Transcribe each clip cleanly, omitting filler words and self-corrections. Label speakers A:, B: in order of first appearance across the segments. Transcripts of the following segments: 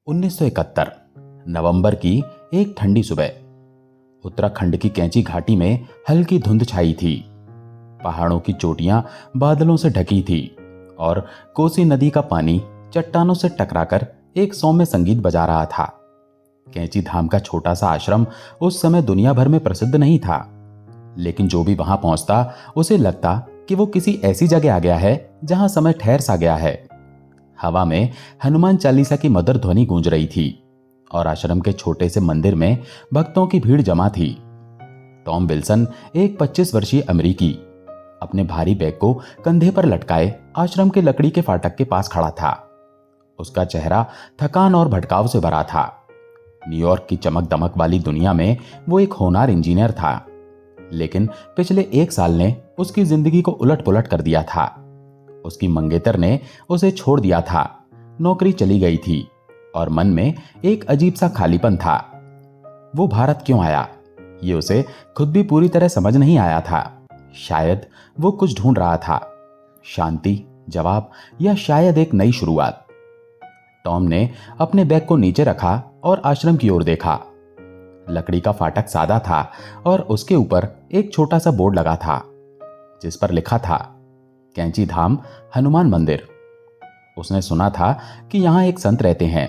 A: 1971 नवंबर की एक ठंडी सुबह उत्तराखंड की कैंची घाटी में हल्की धुंध छाई थी। पहाड़ों की चोटियां बादलों से ढकी थी और कोसी नदी का पानी चट्टानों से टकराकर एक सौम्य संगीत बजा रहा था। कैंची धाम का छोटा सा आश्रम उस समय दुनिया भर में प्रसिद्ध नहीं था, लेकिन जो भी वहां पहुंचता उसे लगता कि वो किसी ऐसी जगह आ गया है जहां समय ठहर सा गया है। हवा में हनुमान चालीसा की मधुर ध्वनि गूंज रही थी और आश्रम के छोटे से मंदिर में भक्तों की भीड़ जमा थी। टॉम विल्सन, एक 25 वर्षीय अमेरिकी, अपने भारी बैग को कंधे पर लटकाए आश्रम के लकड़ी के फाटक के पास खड़ा था। उसका चेहरा थकान और भटकाव से भरा था। न्यूयॉर्क की चमक दमक वाली दुनिया में वो एक होनहार इंजीनियर था, लेकिन पिछले एक साल ने उसकी जिंदगी को उलट पुलट कर दिया था। उसकी मंगेतर ने उसे छोड़ दिया था, नौकरी चली गई थी और मन में एक अजीब सा खालीपन था। वो भारत क्यों आया, ये उसे खुद भी पूरी तरह समझ नहीं आया था। शायद वो कुछ ढूंढ रहा था, शांति, जवाब या शायद एक नई शुरुआत। टॉम ने अपने बैग को नीचे रखा और आश्रम की ओर देखा। लकड़ी का फाटक सादा था और उसके ऊपर एक छोटा सा बोर्ड लगा था जिस पर लिखा था कैंची धाम हनुमान मंदिर। उसने सुना था कि यहां एक संत रहते हैं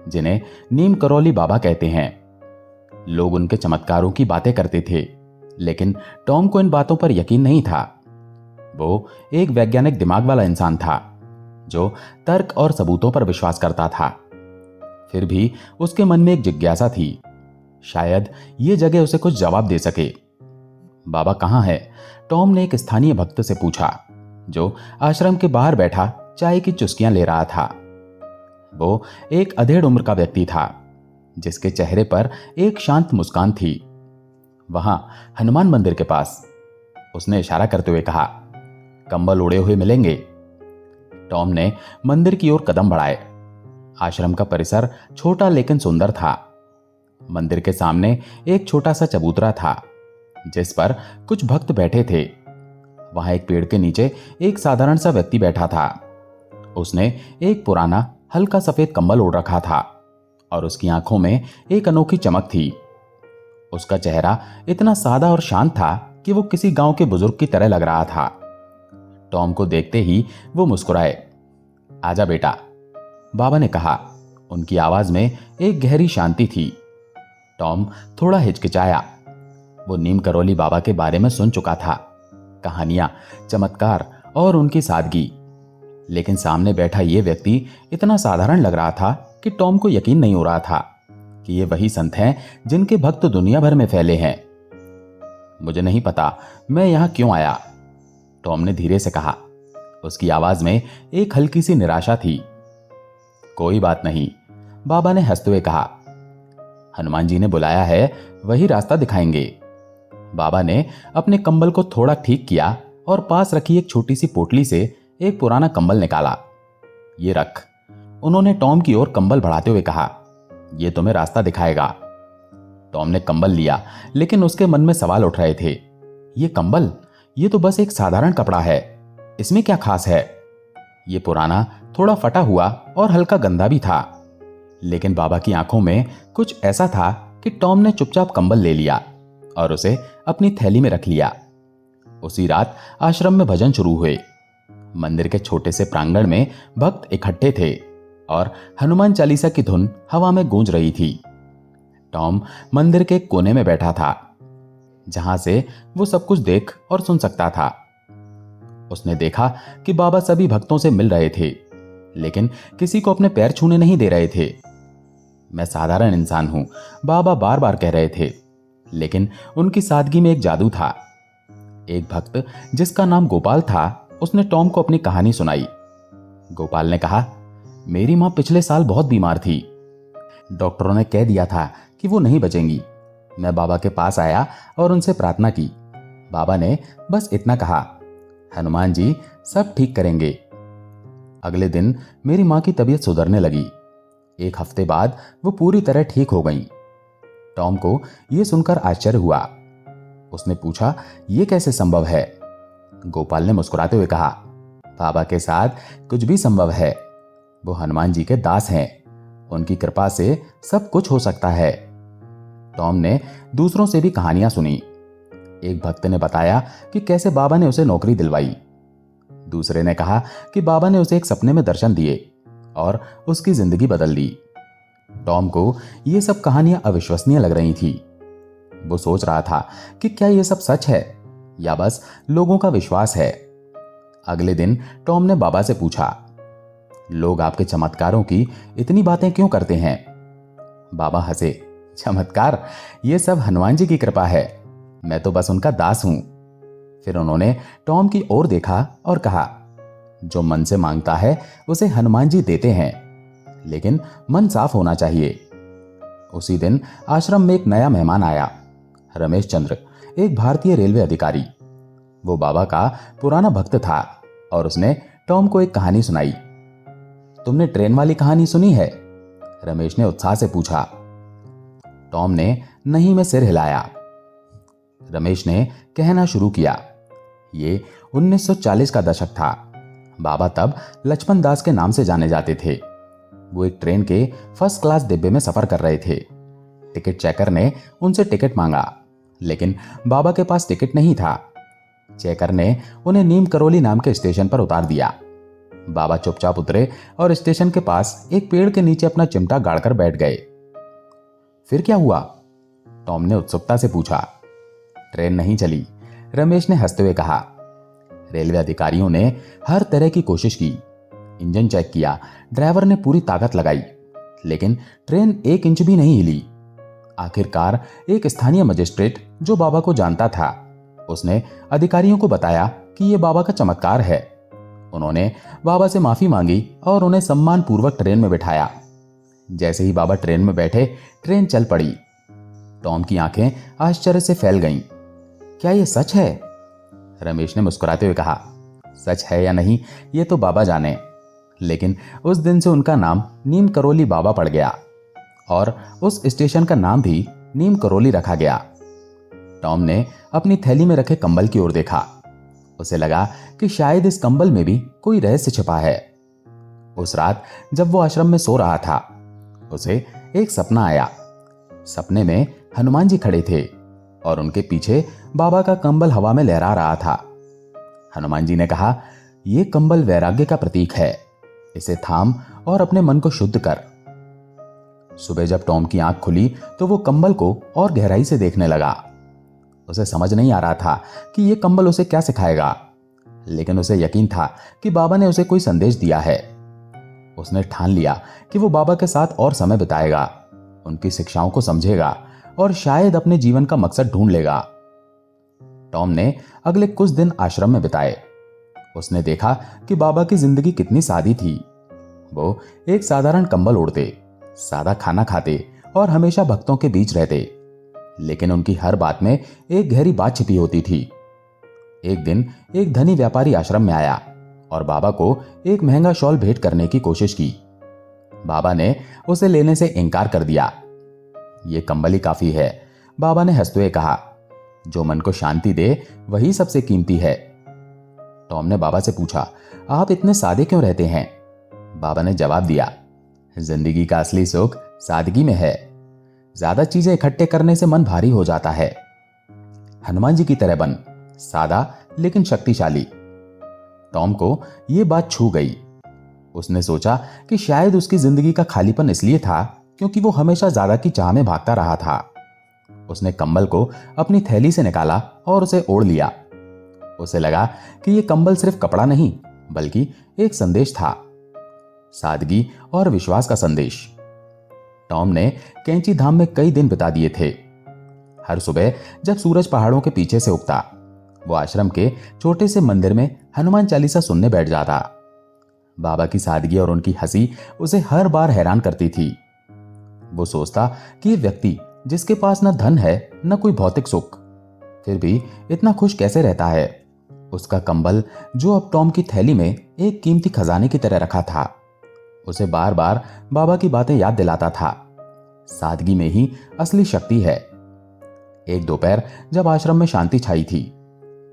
A: जिन्हें नीम करौली बाबा कहते हैं। लोग उनके चमत्कारों की बातें करते थे, लेकिन टॉम को इन बातों पर यकीन नहीं था। वो एक वैज्ञानिक दिमाग वाला इंसान था जो तर्क और सबूतों पर विश्वास करता था। फिर भी उसके मन में एक जिज्ञासा थी, शायद ये जगह उसे कुछ जवाब दे सके। बाबा कहाँ है? टॉम ने एक स्थानीय भक्त से पूछा जो आश्रम के बाहर बैठा चाय की चुस्कियां ले रहा था। वो एक अधेड़ उम्र का व्यक्ति था जिसके चेहरे पर एक शांत मुस्कान थी। वहां हनुमान मंदिर के पास, उसने इशारा करते हुए कहा। कंबल उड़े हुए मिलेंगे। टॉम ने मंदिर की ओर कदम बढ़ाए। आश्रम का परिसर छोटा लेकिन सुंदर था। मंदिर के सामने एक छोटा सा चबूतरा था जिस पर कुछ भक्त बैठे थे। वहां एक पेड़ के नीचे एक साधारण सा व्यक्ति बैठा था। उसने एक पुराना हल्का सफेद कंबल ओढ़ रखा था और उसकी आंखों में एक अनोखी चमक थी। उसका चेहरा इतना सादा और शांत था कि वो किसी गांव के बुजुर्ग की तरह लग रहा था। टॉम को देखते ही वो मुस्कुराए। आजा बेटा, बाबा ने कहा। उनकी आवाज में एक गहरी शांति थी। टॉम थोड़ा हिचकिचाया। वो नीम करौली बाबा के बारे में सुन चुका था, कहानियां, चमत्कार और उनकी सादगी, लेकिन सामने बैठा ये व्यक्ति इतना साधारण लग रहा था कि टॉम को यकीन नहीं हो रहा था कि ये वही संत हैं जिनके भक्त दुनिया भर में फैले हैं। मुझे नहीं पता मैं यहां क्यों आया, टॉम ने धीरे से कहा। उसकी आवाज में एक हल्की सी निराशा थी। कोई बात नहीं, बाबा ने हंसते हुए कहा। हनुमान जी ने बुलाया है, वही रास्ता दिखाएंगे। बाबा ने अपने कंबल को थोड़ा ठीक किया और पास रखी एक छोटी सी पोटली से एक पुराना कंबल निकाला। ये रख, उन्होंने टॉम की ओर कंबल बढ़ाते हुए कहा। यह तुम्हें रास्ता दिखाएगा। टॉम ने कंबल लिया, लेकिन उसके मन में सवाल उठ रहे थे। ये कंबल, ये तो बस एक साधारण कपड़ा है, इसमें क्या खास है? ये पुराना, थोड़ा फटा हुआ और हल्का गंदा भी था, लेकिन बाबा की आंखों में कुछ ऐसा था कि टॉम ने चुपचाप कंबल ले लिया और उसे अपनी थैली में रख लिया। उसी रात आश्रम में भजन शुरू हुए। मंदिर के छोटे से प्रांगण में भक्त इकट्ठे थे और हनुमान चालीसा की धुन हवा में गूंज रही थी। टॉम मंदिर के कोने में बैठा था, जहां से वो सब कुछ देख और सुन सकता था। उसने देखा कि बाबा सभी भक्तों से मिल रहे थे, लेकिन किसी को अपने पैर छूने नहीं दे रहे थे। मैं साधारण इंसान हूं, बाबा बार बार कह रहे थे, लेकिन उनकी सादगी में एक जादू था। एक भक्त जिसका नाम गोपाल था, उसने टॉम को अपनी कहानी सुनाई। गोपाल ने कहा, मेरी मां पिछले साल बहुत बीमार थी। डॉक्टरों ने कह दिया था कि वो नहीं बचेंगी। मैं बाबा के पास आया और उनसे प्रार्थना की। बाबा ने बस इतना कहा, हनुमान जी सब ठीक करेंगे। अगले दिन मेरी मां की तबीयत सुधरने लगी। एक हफ्ते बाद वो पूरी तरह ठीक हो गई। टॉम को यह सुनकर आश्चर्य हुआ। उसने पूछा, यह कैसे संभव है? गोपाल ने मुस्कुराते हुए कहा, बाबा के साथ कुछ भी संभव है। वो हनुमान जी के दास हैं। उनकी कृपा से सब कुछ हो सकता है। टॉम ने दूसरों से भी कहानियां सुनी। एक भक्त ने बताया कि कैसे बाबा ने उसे नौकरी दिलवाई। दूसरे ने कहा कि बाबा ने उसे एक सपने में दर्शन दिए और उसकी जिंदगी बदल दी। टॉम को ये सब कहानियां अविश्वसनीय लग रही थी। वो सोच रहा था कि क्या ये सब सच है या बस लोगों का विश्वास है। अगले दिन टॉम ने बाबा से पूछा, लोग आपके चमत्कारों की इतनी बातें क्यों करते हैं? बाबा हंसे, चमत्कार? ये सब हनुमान जी की कृपा है, मैं तो बस उनका दास हूं। फिर उन्होंने टॉम की ओर देखा और कहा, जो मन से मांगता है उसे हनुमान जी देते हैं, लेकिन मन साफ होना चाहिए। उसी दिन आश्रम में एक नया मेहमान आया, रमेश चंद्र, एक भारतीय रेलवे अधिकारी। वो बाबा का पुराना भक्त था और उसने टॉम को एक कहानी सुनाई। तुमने ट्रेन वाली कहानी सुनी है? रमेश ने उत्साह से पूछा। टॉम ने नहीं में सिर हिलाया। रमेश ने कहना शुरू किया, ये 1940 का दशक था। बाबा तब लक्ष्मण दास के नाम से जाने जाते थे। वो एक ट्रेन के फर्स्ट क्लास डिब्बे में सफर कर रहे थे। टिकट चेकर ने उनसे टिकट मांगा, लेकिन बाबा के पास टिकट नहीं था। चेकर ने उन्हें नीम करौली नाम के स्टेशन पर उतार दिया। बाबा चुपचाप उतरे और स्टेशन के पास एक पेड़ के नीचे अपना चिमटा गाड़कर बैठ गए। फिर क्या हुआ? टॉम ने उत्सुकता से पूछा। ट्रेन नहीं चली, रमेश ने हंसते हुए कहा। रेलवे अधिकारियों ने हर तरह की कोशिश की, इंजन चेक किया, ड्राइवर ने पूरी ताकत लगाई, लेकिन ट्रेन 1 इंच भी नहीं हिली। आखिरकार एक स्थानीय मजिस्ट्रेट जो बाबा को जानता था, उसने अधिकारियों को बताया कि यह बाबा का चमत्कार है। उन्होंने बाबा से माफी मांगी और उन्हें सम्मान पूर्वक ट्रेन में बिठाया। जैसे ही बाबा ट्रेन में बैठे, ट्रेन चल पड़ी। टॉम की आंखें आश्चर्य से फैल गईं। क्या यह सच है? रमेश ने मुस्कुराते हुए कहा, सच है या नहीं ये तो बाबा जाने, लेकिन उस दिन से उनका नाम नीम करौली बाबा पड़ गया और उस स्टेशन का नाम भी नीम करौली रखा गया। टॉम ने अपनी थैली में रखे कंबल की ओर देखा। उसे लगा कि शायद इस कंबल में भी कोई रहस्य छिपा है। उस रात जब वो आश्रम में सो रहा था, उसे एक सपना आया। सपने में हनुमान जी खड़े थे और उनके पीछे बाबा का कंबल हवा में लहरा रहा था। हनुमान जी ने कहा, यह कंबल वैराग्य का प्रतीक है, इसे थाम और अपने मन को शुद्ध कर। सुबह जब टॉम की आंख खुली तो वो कंबल को और गहराई से देखने लगा। उसे समझ नहीं आ रहा था कि यह कंबल उसे क्या सिखाएगा, लेकिन उसे यकीन था कि बाबा ने उसे कोई संदेश दिया है। उसने ठान लिया कि वो बाबा के साथ और समय बिताएगा, उनकी शिक्षाओं को समझेगा और शायद अपने जीवन का मकसद ढूंढ लेगा। टॉम ने अगले कुछ दिन आश्रम में बिताए। उसने देखा कि बाबा की जिंदगी कितनी सादी थी। वो एक साधारण कंबल ओढ़ते, सादा खाना खाते और हमेशा भक्तों के बीच रहते, लेकिन उनकी हर बात में एक गहरी बात छिपी होती थी। एक दिन एक धनी व्यापारी आश्रम में आया और बाबा को एक महंगा शॉल भेंट करने की कोशिश की। बाबा ने उसे लेने से इनकार कर दिया। ये कंबल ही काफी है, बाबा ने हंसते हुए कहा। जो मन को शांति दे वही सबसे कीमती है। टॉम ने बाबा से पूछा, आप इतने सादे क्यों रहते हैं? बाबा ने जवाब दिया, जिंदगी का असली सुख सादगी में है। ज्यादा चीजें इकट्ठे करने से मन भारी हो जाता है। हनुमान जी की तरह बन, सादा लेकिन शक्तिशाली। टॉम को यह बात छू गई। उसने सोचा कि शायद उसकी जिंदगी का खालीपन इसलिए था क्योंकि वो हमेशा ज्यादा की चाह में भागता रहा था। उसने कंबल को अपनी थैली से निकाला और उसे ओढ़ लिया। उसे लगा कि यह कंबल सिर्फ कपड़ा नहीं बल्कि एक संदेश था, सादगी और विश्वास का संदेश। टॉम ने कैंची धाम में कई दिन बिता दिए थे। हर सुबह जब सूरज पहाड़ों के पीछे से उगता, वो आश्रम के छोटे से मंदिर में हनुमान चालीसा सुनने बैठ जाता। बाबा की सादगी और उनकी हंसी उसे हर बार हैरान करती थी। वो सोचता कि ये व्यक्ति जिसके पास न धन है न कोई भौतिक सुख, फिर भी इतना खुश कैसे रहता है। उसका कंबल जो अब टॉम की थैली में एक कीमती खजाने की तरह रखा था, उसे बार बार बाबा की बातें याद दिलाता था। सादगी में ही असली शक्ति है। एक दोपहर जब आश्रम में शांति छाई थी,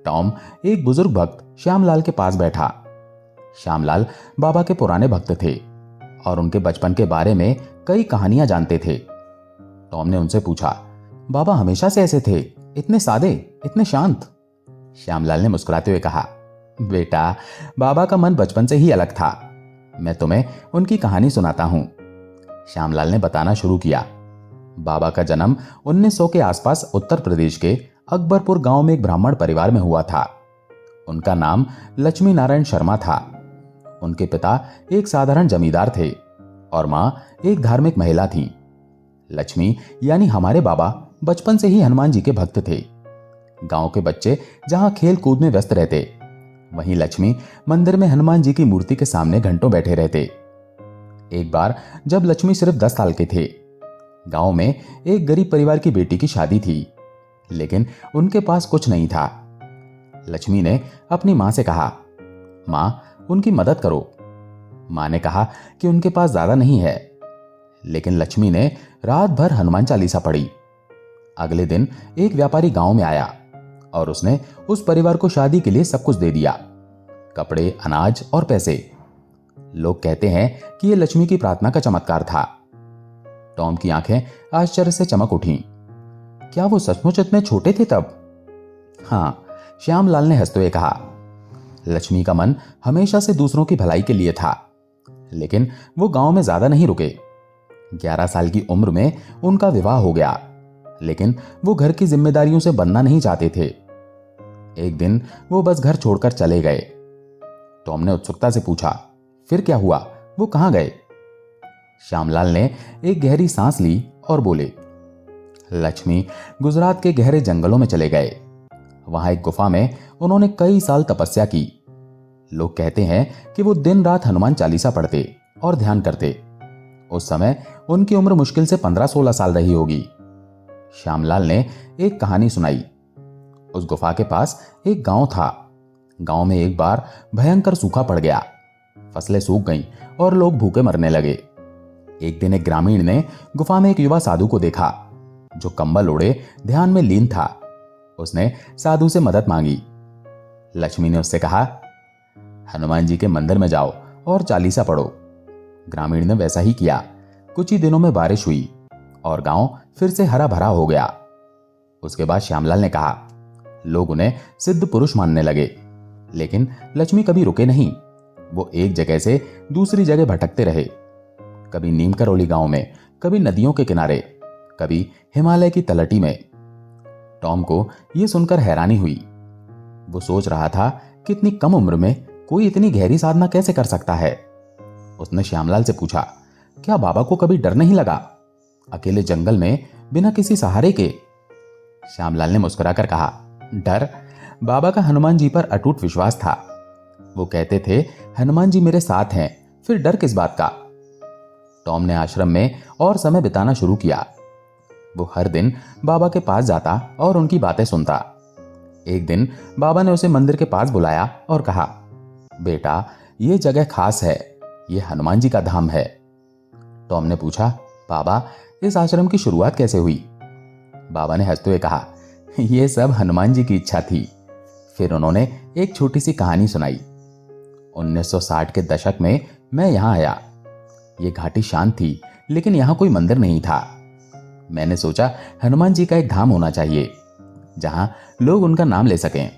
A: टॉम एक बुजुर्ग भक्त श्यामलाल के पास बैठा। श्यामलाल बाबा के पुराने भक्त थे और उनके बचपन के बारे में कई कहानियां जानते थे। टॉम ने उनसे पूछा, बाबा हमेशा से ऐसे थे, इतने सादे, इतने शांत? श्यामलाल ने मुस्कुराते हुए कहा, बेटा, बाबा का मन बचपन से ही अलग था। मैं तुम्हें उनकी कहानी सुनाता हूं। श्यामलाल ने बताना शुरू किया। बाबा का जन्म 1900 के आसपास उत्तर प्रदेश के अकबरपुर गांव में एक ब्राह्मण परिवार में हुआ था। उनका नाम लक्ष्मी नारायण शर्मा था। उनके पिता एक साधारण जमींदार थे और मां एक धार्मिक महिला थी। लक्ष्मी यानी हमारे बाबा बचपन से ही हनुमान जी के भक्त थे। गांव के बच्चे जहां खेल कूद में व्यस्त रहते, वहीं लक्ष्मी मंदिर में हनुमान जी की मूर्ति के सामने घंटों बैठे रहते। एक बार जब लक्ष्मी सिर्फ 10 साल के थे, गांव में एक गरीब परिवार की बेटी की शादी थी, लेकिन उनके पास कुछ नहीं था। लक्ष्मी ने अपनी मां से कहा, मां, उनकी मदद करो। मां ने कहा कि उनके पास ज्यादा नहीं है, लेकिन लक्ष्मी ने रात भर हनुमान चालीसा पढ़ी। अगले दिन एक व्यापारी गांव में आया और उसने उस परिवार को शादी के लिए सब कुछ दे दिया, कपड़े, अनाज और पैसे। लोग कहते हैं कि यह लक्ष्मी की प्रार्थना का चमत्कार था। टॉम की आंखें आश्चर्य से चमक उठीं। क्या वो सचमुच इतने छोटे थे तब? हां, श्यामलाल ने हंसते हुए कहा। लक्ष्मी का मन हमेशा से दूसरों की भलाई के लिए था, लेकिन वो गांव में ज्यादा नहीं रुके। 11 साल की उम्र में उनका विवाह हो गया, लेकिन वो घर की जिम्मेदारियों से बनना नहीं चाहते थे। एक दिन वो बस घर छोड़कर चले गए। टॉम ने उत्सुकता से पूछा, फिर क्या हुआ? वो कहां गए? श्यामलाल ने एक गहरी सांस ली और बोले, लक्ष्मी गुजरात के गहरे जंगलों में चले गए। वहां एक गुफा में उन्होंने कई साल तपस्या की। लोग कहते हैं कि वो दिन रात हनुमान चालीसा पढ़ते और ध्यान करते। उस समय उनकी उम्र मुश्किल से 15-16 साल रही होगी। श्यामलाल ने एक कहानी सुनाई। उस गुफा के पास एक गांव था। गांव में एक बार भयंकर सूखा पड़ गया। फसलें सूख गईं और लोग भूखे मरने लगे। एक दिन एक ग्रामीण ने गुफा में एक युवा साधु को देखा, जो कंबल ओढ़े ध्यान में लीन था। उसने साधु से मदद मांगी। लक्ष्मी ने उससे कहा, हनुमान जी के मंदिर में जाओ और चालीसा पढ़ो। ग्रामीण ने वैसा ही किया। कुछ ही दिनों में बारिश हुई और गांव फिर से हरा भरा हो गया। उसके बाद श्यामलाल ने कहा, लोग उन्हें सिद्ध पुरुष मानने लगे, लेकिन लक्ष्मी कभी रुके नहीं। वो एक जगह से दूसरी जगह भटकते रहे, कभी नीम करौली गांव में, कभी नदियों के किनारे, कभी हिमालय की तलहटी में। टॉम को यह सुनकर हैरानी हुई। वो सोच रहा था कि इतनी कम उम्र में कोई इतनी गहरी साधना कैसे कर सकता है। उसने श्यामलाल से पूछा, क्या बाबा को कभी डर नहीं लगा, अकेले जंगल में बिना किसी सहारे के? श्यामलाल ने मुस्कुराकर कहा, डर? बाबा का हनुमान जी पर अटूट विश्वास था। वो कहते थे, हनुमान जी मेरे साथ हैं, फिर डर किस बात का? टॉम ने आश्रम में और समय बिताना शुरू किया। वो हर दिन बाबा के पास जाता और उनकी बातें सुनता। एक दिन बाबा ने उसे मंदिर के पास बुलाया और कहा, बेटा, ये जगह खास है, ये हनुमान जी का धाम है। टॉम ने पूछा, बाबा, इस आश्रम की शुरुआत कैसे हुई? बाबा ने हंसते हुए कहा, यह सब हनुमान जी की इच्छा थी। फिर उन्होंने एक छोटी सी कहानी सुनाई। 1960 के दशक में मैं यहां आया। ये घाटी शांत थी, लेकिन यहां कोई मंदिर नहीं था। मैंने सोचा हनुमान जी का एक धाम होना चाहिए, जहां लोग उनका नाम ले सकें।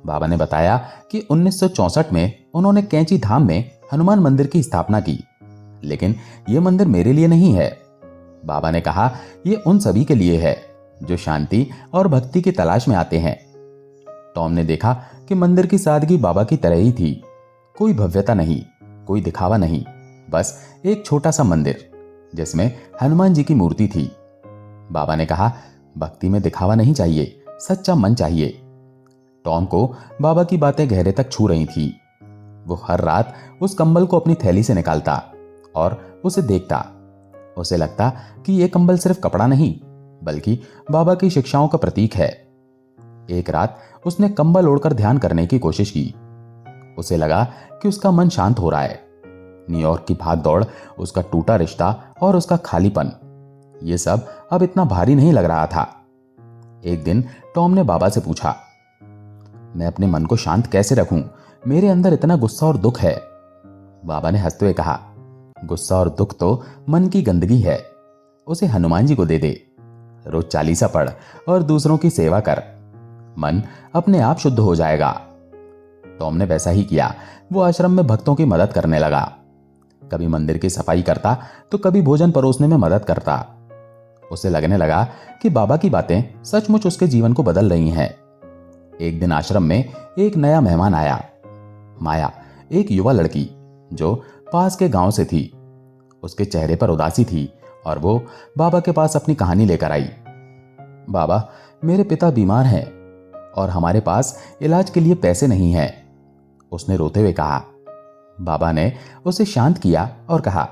A: बाबा ने बताया कि 1964 में उन्होंने कैंची धाम में हनुमान मंदिर की स्थापना की, लेकिन यह मंदिर मेरे लिए नहीं है। बाबा ने कहा, यह उन सभी के लिए है जो शांति और भक्ति की तलाश में आते हैं। टॉम ने देखा कि मंदिर की सादगी बाबा की तरह ही थी। कोई भव्यता नहीं, कोई दिखावा नहीं, बस एक छोटा सा मंदिर जिसमें हनुमान जी की मूर्ति थी। बाबा ने कहा, भक्ति में दिखावा नहीं चाहिए, सच्चा मन चाहिए। टॉम को बाबा की बातें गहरे तक छू रही थी। वो हर रात उस कंबल को अपनी थैली से निकालता और उसे देखता। उसे लगता कि यह कंबल सिर्फ कपड़ा नहीं, बल्कि बाबा की शिक्षाओं का प्रतीक है। एक रात उसने कंबल ओढ़कर ध्यान करने की कोशिश की। उसे लगा कि उसका मन शांत हो रहा है। न्यूयॉर्क की भागदौड़, उसका टूटा रिश्ता और उसका खालीपन, यह सब अब इतना भारी नहीं लग रहा था। एक दिन टॉम ने बाबा से पूछा, मैं अपने मन को शांत कैसे रखूं? मेरे अंदर इतना गुस्सा और दुख है। बाबा ने हंसते हुए कहा, गुस्सा और दुख तो मन की गंदगी है, उसे हनुमान जी को दे दे। रोज चालीसा पढ़ और दूसरों की सेवा कर, मन अपने आप शुद्ध हो जाएगा। टॉम ने वैसा ही किया। वो आश्रम में भक्तों की मदद करने लगा। कभी मंदिर की सफाई करता तो कभी भोजन परोसने में मदद करता। उसे लगने लगा कि बाबा की बातें सचमुच उसके जीवन को बदल रही हैं। एक दिन आश्रम में एक नया मेहमान आया। माया, एक युवा लड़की जो पास के गांव से थी। उसके चेहरे पर उदासी थी और वो बाबा के पास अपनी कहानी लेकर आई। बाबा, मेरे पिता बीमार हैं और हमारे पास इलाज के लिए पैसे नहीं हैं, उसने रोते हुए कहा। बाबा ने उसे शांत किया और कहा,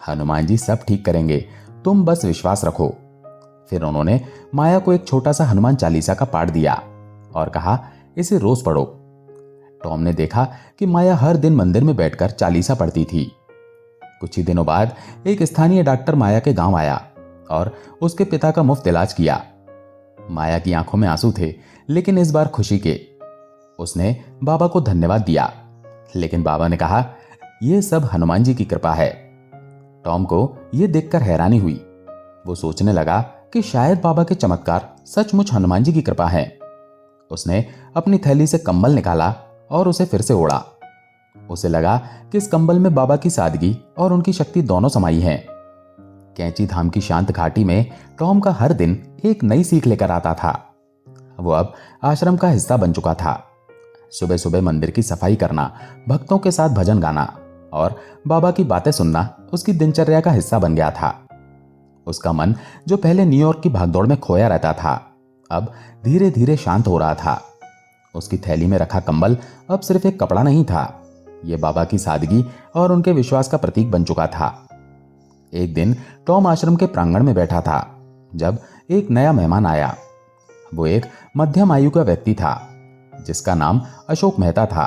A: हनुमान जी सब ठीक करेंगे, तुम बस विश्वास रखो। फिर उन्होंने माया को एक छोटा सा हनुमान चालीसा का पाठ दिया और कहा, इसे रोज पढ़ो। टॉम ने देखा कि माया हर दिन मंदिर में बैठकर चालीसा पढ़ती थी। कुछ ही दिनों बाद एक स्थानीय डॉक्टर माया के गांव आया और उसके पिता का मुफ्त इलाज किया। माया की आंखों में आंसू थे, लेकिन इस बार खुशी के। उसने बाबा को धन्यवाद दिया, लेकिन बाबा ने कहा, यह सब हनुमान जी की कृपा है। टॉम को यह देखकर हैरानी हुई। वो सोचने लगा कि शायद बाबा के चमत्कार सचमुच हनुमान जी की कृपा है। उसने अपनी थैली से कंबल निकाला और उसे फिर से ओढ़ा। उसे लगा कि इस कंबल में बाबा की सादगी और उनकी शक्ति दोनों समाई हैं। कैंची धाम की शांत घाटी में टॉम का हर दिन एक नई सीख लेकर आता था। वो अब आश्रम का हिस्सा बन चुका था। सुबह सुबह मंदिर की सफाई करना, भक्तों के साथ भजन गाना और बाबा की बातें सुनना उसकी दिनचर्या का हिस्सा बन गया था। उसका मन, जो पहले न्यूयॉर्क की भागदौड़ में खोया रहता था, अब धीरे धीरे शांत हो रहा था। उसकी थैली में रखा कंबल अब सिर्फ एक कपड़ा नहीं था, यह बाबा की सादगी और उनके विश्वास का प्रतीक बन चुका था। एक दिन टॉम आश्रम के प्रांगण में बैठा था जब एक नया मेहमान आया। वो एक मध्यम आयु का व्यक्ति था जिसका नाम अशोक मेहता था।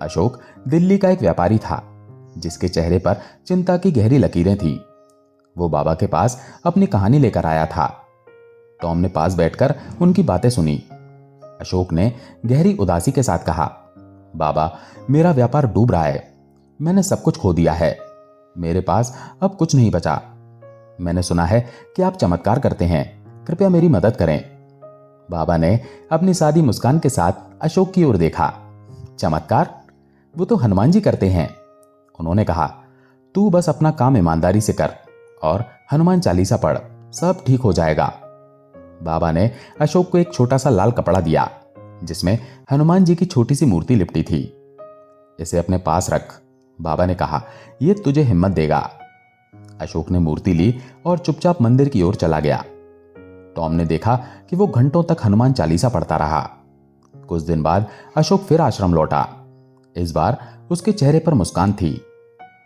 A: अशोक दिल्ली का एक व्यापारी था जिसके चेहरे पर चिंता की गहरी लकीरें थीं। वो बाबा के पास अपनी कहानी लेकर आया था। टॉम ने पास बैठकर उनकी बातें सुनी। अशोक ने गहरी उदासी के साथ कहा, बाबा, मेरा व्यापार डूब रहा है। मैंने सब कुछ खो दिया है। मेरे पास अब कुछ नहीं बचा। मैंने सुना है कि आप चमत्कार करते हैं, कृपया मेरी मदद करें। बाबा ने अपनी सादी मुस्कान के साथ अशोक की ओर देखा। चमत्कार? वो तो हनुमान जी करते हैं। उन्होंने कहा, तू बस अपना काम ईमानदारी से कर और हनुमान चालीसा पढ़, सब ठीक हो जाएगा। बाबा ने अशोक को एक छोटा सा लाल कपड़ा दिया जिसमें हनुमान जी की छोटी सी मूर्ति लिपटी थी। इसे अपने पास रख, बाबा ने कहा, यह तुझे हिम्मत देगा। अशोक ने मूर्ति ली और चुपचाप मंदिर की ओर चला गया। टॉम ने देखा कि वो घंटों तक हनुमान चालीसा पढ़ता रहा। कुछ दिन बाद अशोक फिर आश्रम लौटा। इस बार उसके चेहरे पर मुस्कान थी।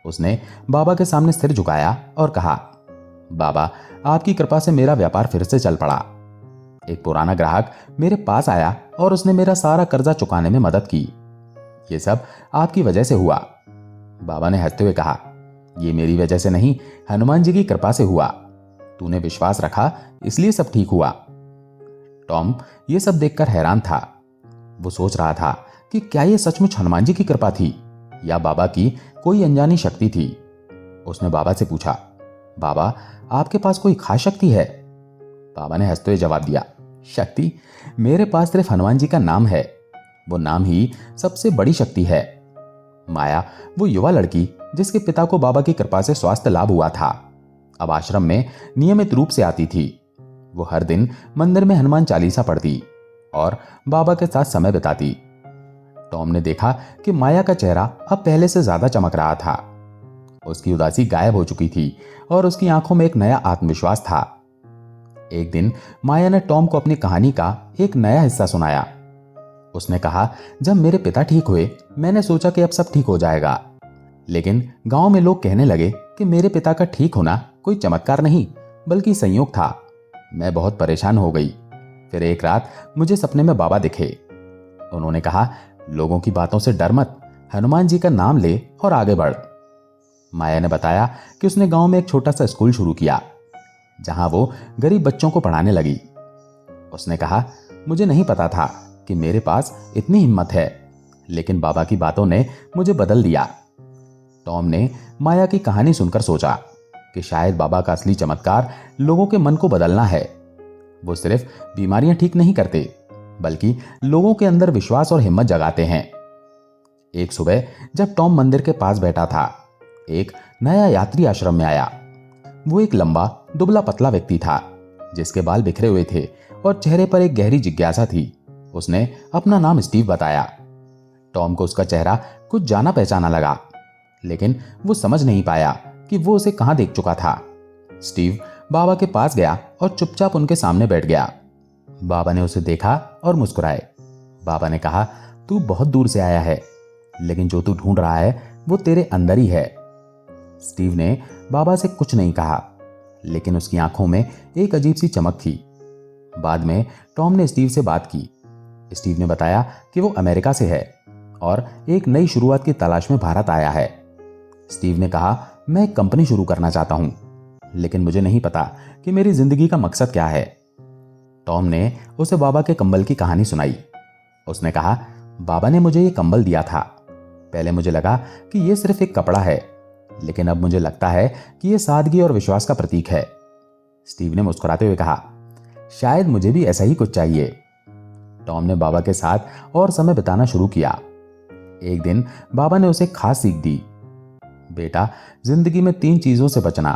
A: उसने बाबा के सामने सिर झुकाया और कहा, बाबा, आपकी कृपा से मेरा व्यापार फिर से चल पड़ा। एक पुराना ग्राहक मेरे पास आया और उसने मेरा सारा कर्जा चुकाने में मदद की। ये सब आपकी वजह से हुआ। बाबा ने हंसते हुए कहा, ये मेरी वजह से नहीं, हनुमान जी की कृपा से हुआ। तूने विश्वास रखा, इसलिए सब ठीक हुआ। टॉम ये सब देखकर हैरान था। वो सोच रहा था कि क्या ये सचमुच हनुमान जी की कृपा थी या बाबा की कोई अनजानी शक्ति थी। उसने बाबा से पूछा, बाबा, आपके पास कोई खास शक्ति है? बाबा ने हंसते हुए जवाब दिया, शक्ति? मेरे पास सिर्फ हनुमान जी का नाम है। वो नाम ही सबसे बड़ी शक्ति है। माया, वो युवा लड़की जिसके पिता को बाबा की कृपा से स्वास्थ्य लाभ हुआ था, अब आश्रम में नियमित रूप से आती थी। वो हर दिन मंदिर में हनुमान चालीसा पढ़ती और बाबा के साथ समय बिताती। टॉम ने देखा कि माया का चेहरा अब पहले से ज्यादा चमक रहा था। उसकी उदासी गायब हो चुकी थी और उसकी आंखों में एक नया आत्मविश्वास था। एक दिन माया ने टॉम को अपनी कहानी का एक नया हिस्सा सुनाया। उसने कहा, जब मेरे पिता ठीक हुए, मैंने सोचा कि अब सब ठीक हो जाएगा। लेकिन गांव में लोग कहने लगे कि मेरे पिता का ठीक होना कोई चमत्कार नहीं, बल्कि संयोग था। मैं बहुत परेशान हो गई। फिर एक रात मुझे सपने में बाबा दिखे। उन्होंने कहा, लोगों की बातों से डर मत, हनुमान जी का नाम ले और आगे बढ़। माया ने बताया कि उसने गांव में एक छोटा सा स्कूल शुरू किया जहां वो गरीब बच्चों को पढ़ाने लगी। उसने कहा, मुझे नहीं पता था कि मेरे पास इतनी हिम्मत है, लेकिन बाबा की बातों ने मुझे बदल दिया। टॉम ने माया की कहानी सुनकर सोचा कि शायद बाबा का असली चमत्कार लोगों के मन को बदलना है। वो सिर्फ बीमारियां ठीक नहीं करते, बल्कि लोगों के अंदर विश्वास और हिम्मत जगाते हैं। एक सुबह जब टॉम मंदिर के पास बैठा था, एक नया यात्री आश्रम में आया। वो एक लंबा दुबला पतला व्यक्ति था, जिसके बाल बिखरे हुए थे और चेहरे पर एक गहरी जिज्ञासा थी। उसने अपना नाम स्टीव बताया। टॉम को उसका चेहरा कुछ जाना पहचाना लगा, लेकिन वो समझ नहीं पाया कि वो उसे कहां देख चुका था। स्टीव बाबा के पास गया और चुपचाप उनके सामने बैठ गया। बाबा ने उसे देखा और मुस्कुराए। बाबा ने कहा, तू बहुत दूर से आया है, लेकिन जो तू ढूंढ रहा है वो तेरे अंदर ही है। स्टीव ने बाबा से कुछ नहीं कहा, लेकिन उसकी आंखों में एक अजीब सी चमक थी। बाद में टॉम ने स्टीव से बात की। स्टीव ने बताया कि वो अमेरिका से है और एक नई शुरुआत की तलाश में भारत आया है। स्टीव ने कहा, मैं एक कंपनी शुरू करना चाहता हूं, लेकिन मुझे नहीं पता कि मेरी जिंदगी का मकसद क्या है। टॉम ने उसे बाबा के कंबल की कहानी सुनाई। उसने कहा, बाबा ने मुझे ये कंबल दिया था। पहले मुझे लगा कि ये सिर्फ एक कपड़ा है, लेकिन अब मुझे लगता है कि ये सादगी और विश्वास का प्रतीक है। स्टीव ने मुस्कुराते हुए कहा, शायद मुझे भी ऐसा ही कुछ चाहिए। टॉम ने बाबा के साथ और समय बिताना शुरू किया। एक दिन बाबा ने उसे खास सीख दी। बेटा, जिंदगी में 3 चीजों से बचना,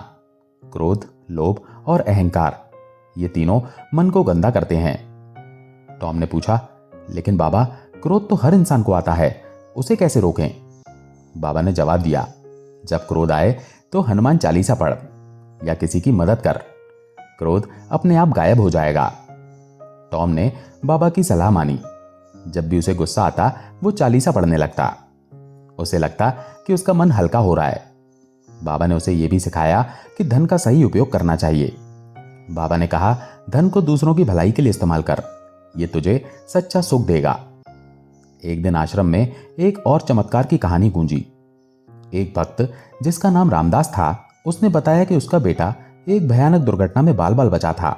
A: क्रोध, लोभ और अहंकार। ये तीनों मन को गंदा करते हैं। टॉम ने पूछा, लेकिन बाबा, क्रोध तो हर इंसान को आता है, उसे कैसे रोकें? बाबा ने जवाब दिया, जब क्रोध आए तो हनुमान चालीसा पढ़ या किसी की मदद कर। क्रोध अपने आप गायब हो जाएगा। टॉम ने बाबा की सलाह मानी। जब भी उसे गुस्सा आता, वो चालीसा पढ़ने लगता। उसे लगता कि उसका मन हल्का हो रहा है। बाबा ने उसे यह भी सिखाया कि धन का सही उपयोग करना चाहिए। बाबा ने कहा, धन को दूसरों की भलाई के लिए इस्तेमाल कर, यह तुझे सच्चा सुख देगा। एक दिन आश्रम में एक और चमत्कार की कहानी गूंजी। एक भक्त जिसका नाम रामदास था, उसने बताया कि उसका बेटा एक भयानक दुर्घटना में बाल बाल बचा था।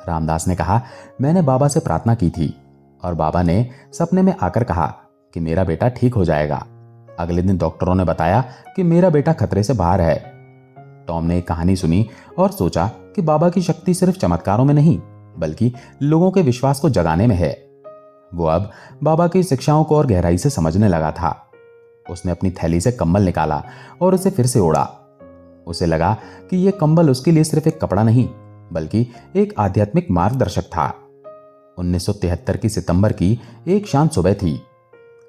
A: रामदास ने कहा, मैंने बाबा से प्रार्थना की थी और बाबा ने सपने में आकर कहा कि मेरा बेटा ठीक हो जाएगा। अगले दिन डॉक्टरों ने बताया कि मेरा बेटा खतरे से बाहर है। टॉम ने एक कहानी सुनी और सोचा कि बाबा की शक्ति सिर्फ चमत्कारों में नहीं, बल्कि लोगों के विश्वास को जगाने में है। वो अब बाबा की शिक्षाओं को और गहराई से समझने लगा था। उसने अपनी थैली से कंबल निकाला और उसे फिर से ओढ़ा। उसे लगा कि यह कंबल उसके लिए सिर्फ एक कपड़ा नहीं, बल्कि एक आध्यात्मिक मार्गदर्शक था। 1973 की सितंबर की एक शांत सुबह थी।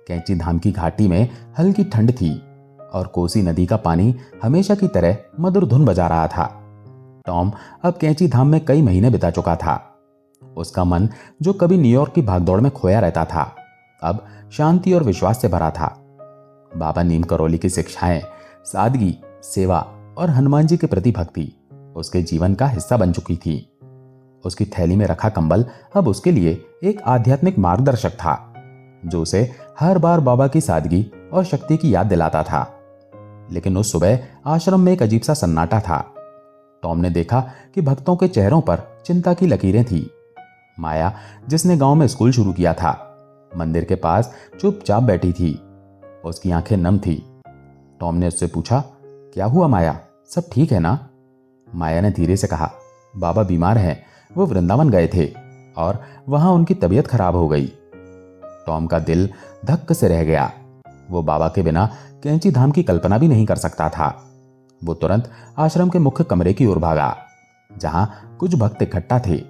A: कैंची धाम की घाटी में हल्की ठंड थी और कोसी नदी का पानी हमेशा की तरह मधुर धुन बजा रहा था। टॉम अब कैंची धाम में कई महीने बिता चुका था। उसका मन, जो कभी न्यूयॉर्क की भागदौड़ में खोया रहता था, अब शांति और विश्वास से भरा था। बाबा नीम करौली की शिक्षाएं, सादगी, सेवा और हनुमान जी के प्रति भक्ति उसके जीवन का हिस्सा बन चुकी थी। उसकी थैली में रखा कंबल अब उसके लिए एक आध्यात्मिक मार्गदर्शक था, जो उसे हर बार बाबा की सादगी और शक्ति की याद दिलाता था। लेकिन उस सुबह आश्रम में एक अजीब सा सन्नाटा था। टॉम ने देखा कि भक्तों के चेहरों पर चिंता की लकीरें थी। माया, जिसने गांव में स्कूल शुरू किया था, मंदिर के पास चुपचाप बैठी थी। उसकी आंखें नम थी। टॉम ने उससे पूछा, क्या हुआ माया, सब ठीक है ना? माया ने धीरे से कहा, बाबा बीमार हैं, वो वृंदावन गए थे और वहां उनकी तबीयत खराब हो गई। टॉम का दिल धक्क से रह गया। वो बाबा के बिना कैंची धाम की कल्पना भी नहीं कर सकता था। वो तुरंत आश्रम के मुख्य कमरे की ओर भागा, जहां कुछ भक्त इकट्ठा थे।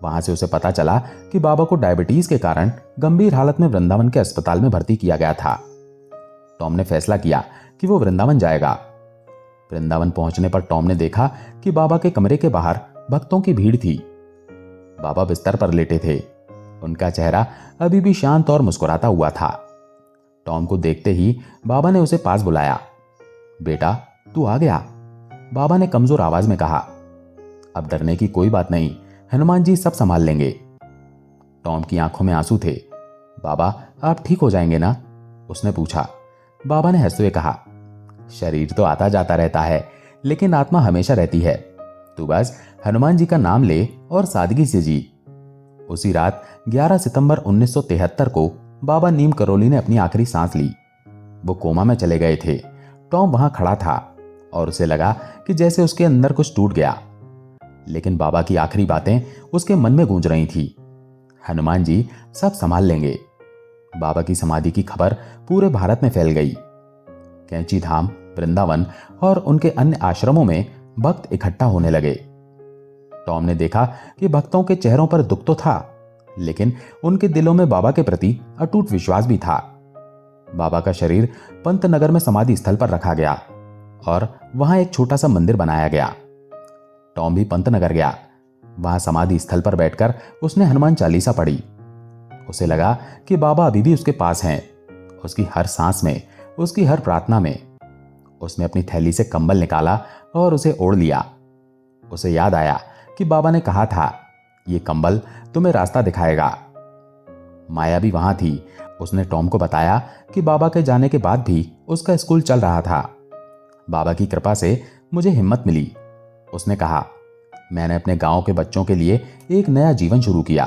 A: वहां से उसे पता चला कि बाबा को डायबिटीज के कारण गंभीर हालत में वृंदावन के अस्पताल में भर्ती किया गया था। टॉम ने फैसला किया कि वो वृंदावन जाएगा। वृंदावन पहुंचने पर टॉम ने देखा कि बाबा के कमरे के बाहर भक्तों की भीड़ थी। बाबा बिस्तर पर लेटे थे। उनका चेहरा अभी भी शांत और मुस्कुराता हुआ था। टॉम को देखते ही बाबा ने उसे पास बुलाया। बेटा, तू आ गया, बाबा ने कमजोर आवाज में कहा। अब डरने की कोई बात नहीं, हनुमान जी सब संभाल लेंगे। टॉम की आंखों में आंसू थे। बाबा, आप ठीक हो जाएंगे ना? उसने पूछा। बाबा ने हंसते हुए कहा, शरीर तो आता जाता रहता है, लेकिन आत्मा हमेशा रहती है। तू बस हनुमान जी का नाम ले और सादगी से जी। उसी रात 11 सितंबर 1973 को बाबा नीम करौली ने अपनी आखिरी सांस ली। वो कोमा में चले गए थे। टॉम वहां खड़ा था और उसे लगा कि जैसे उसके अंदर कुछ टूट गया। लेकिन बाबा की आखिरी बातें उसके मन में गूंज रही थी, हनुमान जी सब संभाल लेंगे। बाबा की समाधि की खबर पूरे भारत में फैल गई। कैंची धाम, वृंदावन और उनके अन्य आश्रमों में भक्त इकट्ठा होने लगे। टॉम ने देखा कि भक्तों के चेहरों पर दुख तो था, लेकिन उनके दिलों में बाबा के प्रति अटूट विश्वास भी था। बाबा का शरीर पंतनगर में समाधि स्थल पर रखा गया और वहां एक छोटा सा मंदिर बनाया गया। टॉम भी पंतनगर गया। वहां समाधि स्थल पर बैठकर उसने हनुमान चालीसा पढ़ी। उसे लगा कि बाबा अभी भी उसके पास हैं, उसकी हर सांस में, उसकी हर प्रार्थना में। उसने अपनी थैली से कंबल निकाला और उसे ओढ़ लिया। उसे याद आया कि बाबा ने कहा था, ये कंबल तुम्हें रास्ता दिखाएगा। माया भी वहां थी। उसने टॉम को बताया कि बाबा के जाने के बाद भी उसका स्कूल चल रहा था। बाबा की कृपा से मुझे हिम्मत मिली। उसने कहा, मैंने अपने गांव के बच्चों के लिए एक नया जीवन शुरू किया।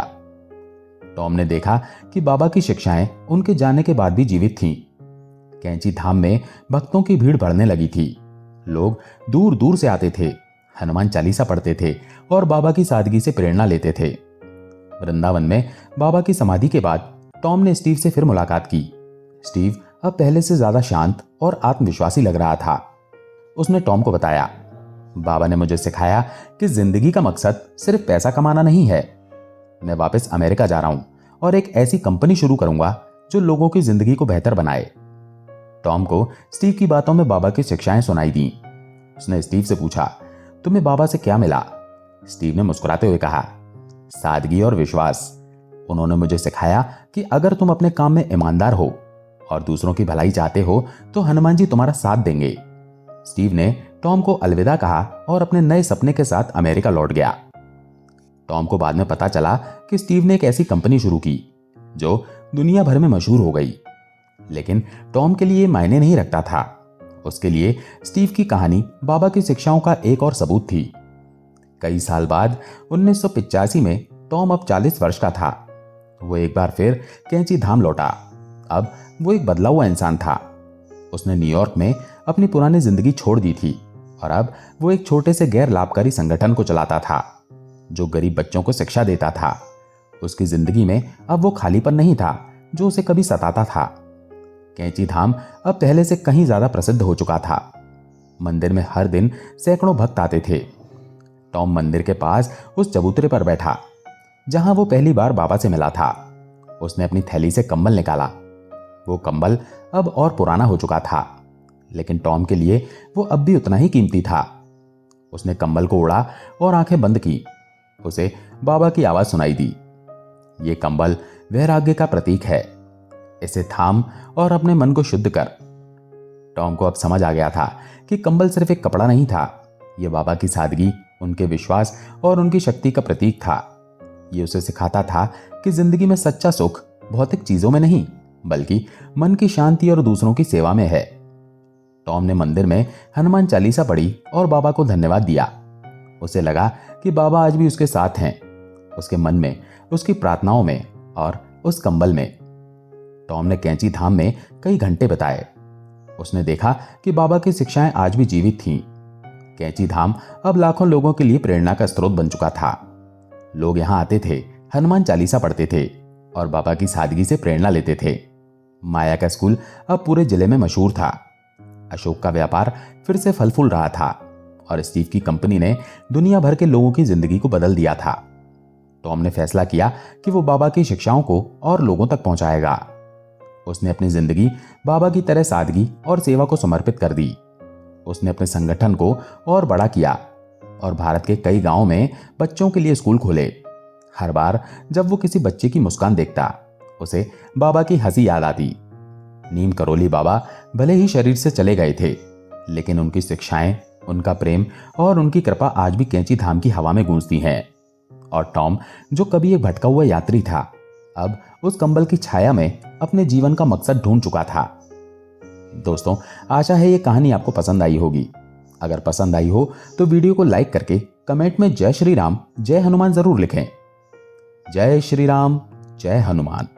A: टॉम ने देखा कि बाबा की शिक्षाएं उनके जाने के बाद भी जीवित थीं। कैंची धाम में भक्तों की भीड़ बढ़ने लगी थी। लोग दूर दूर से आते थे, हनुमान चालीसा पढ़ते थे और बाबा की सादगी से प्रेरणा लेते थे। वृंदावन में बाबा की समाधि के बाद टॉम ने स्टीव से फिर मुलाकात की। स्टीव अब पहले से ज्यादा शांत और आत्मविश्वासी लग रहा था। उसने टॉम को बताया, बाबा ने मुझे सिखाया कि जिंदगी का मकसद सिर्फ पैसा कमाना नहीं है। मैं वापस अमेरिका जा रहा हूं और एक ऐसी कंपनी शुरू करूंगा जो लोगों की जिंदगी को बेहतर बनाए। टॉम को स्टीव की बातों में बाबा की शिक्षाएं सुनाई दी। उसने स्टीव से पूछा, तुम्हें बाबा से क्या मिला? स्टीव ने मुस्कुराते हुए कहा, सादगी और विश्वास। उन्होंने मुझे सिखाया कि अगर तुम अपने काम में ईमानदार हो और दूसरों की भलाई चाहते हो तो हनुमान जी तुम्हारा साथ देंगे। स्टीव ने टॉम को अलविदा कहा और अपने नए सपने के साथ अमेरिका लौट गया। टॉम को बाद में पता चला कि स्टीव ने एक ऐसी कंपनी शुरू की जो दुनिया भर में मशहूर हो गई। लेकिन टॉम के लिए मायने नहीं रखता था। उसके लिए स्टीव की कहानी बाबा की शिक्षाओं का एक और सबूत थी। कई साल बाद 1985 में टॉम अब 40 वर्ष का था। वो एक बार फिर कैंची धाम लौटा। अब वो एक बदला हुआ इंसान था। उसने न्यूयॉर्क में अपनी पुरानी जिंदगी छोड़ दी थी और अब वो एक छोटे से गैर लाभकारी संगठन को चलाता था जो गरीब बच्चों को शिक्षा देता था। उसकी जिंदगी में अब वो खालीपन नहीं था जो उसे कभी सताता था। कैंची धाम अब पहले से कहीं ज्यादा प्रसिद्ध हो चुका था। मंदिर में हर दिन सैकड़ों भक्त आते थे। टॉम मंदिर के पास उस चबूतरे पर बैठा जहां वो पहली बार बाबा से मिला था। उसने अपनी थैली से कंबल निकाला। वो कंबल अब और पुराना हो चुका था, लेकिन टॉम के लिए वो अब भी उतना ही कीमती था। उसने कंबल को ओढ़ा और आंखें बंद की। उसे बाबा की आवाज सुनाई दी, ये कंबल वैराग्य का प्रतीक है, इसे थाम और अपने मन को शुद्ध कर। टॉम को अब समझ आ गया था कि कंबल सिर्फ एक कपड़ा नहीं था, यह बाबा की सादगी, उनके विश्वास और उनकी शक्ति का प्रतीक था। ये उसे सिखाता था कि जिंदगी में सच्चा सुख भौतिक चीजों में नहीं, बल्कि मन की शांति और दूसरों की सेवा में है। टॉम ने मंदिर में हनुमान चालीसा पढ़ी और बाबा को धन्यवाद दिया। उसे लगा कि बाबा आज भी उसके साथ हैं, उसके मन में, उसकी प्रार्थनाओं में और उस कंबल में। टॉम ने कैंची धाम में कई घंटे बिताए। उसने देखा कि बाबा की शिक्षाएं आज भी जीवित थीं। कैंची धाम अब लाखों लोगों के लिए प्रेरणा का स्रोत बन चुका था। लोग यहां आते थे, हनुमान चालीसा पढ़ते थे और बाबा की सादगी से प्रेरणा लेते थे। माया का स्कूल अब पूरे जिले में मशहूर था। अशोक का व्यापार फिर से फल फूल रहा था और स्टीव की कंपनी ने दुनिया भर के लोगों की जिंदगी को बदल दिया था। टॉम ने फैसला किया कि वो बाबा की शिक्षाओं को और लोगों तक पहुंचाएगा। उसने अपनी जिंदगी बाबा की तरह सादगी और सेवा को समर्पित कर दी। उसने अपने संगठन को और बड़ा किया और भारत के कई गांवों में बच्चों के लिए स्कूल खोले। हर बार जब वो किसी बच्चे की मुस्कान देखता, उसे बाबा की हंसी याद आती। नीम करोली बाबा भले ही शरीर से चले गए थे, लेकिन उनकी शिक्षाएं, उनका प्रेम और उनकी कृपा आज भी कैंची धाम की हवा में गूंजती हैं। और टॉम, जो कभी एक भटका हुआ यात्री था, अब उस कंबल की छाया में अपने जीवन का मकसद ढूंढ चुका था। दोस्तों, आशा है ये कहानी आपको पसंद आई होगी। अगर पसंद आई हो तो वीडियो को लाइक करके कमेंट में जय श्री राम, जय हनुमान जरूर लिखें। जय श्री राम, जय हनुमान।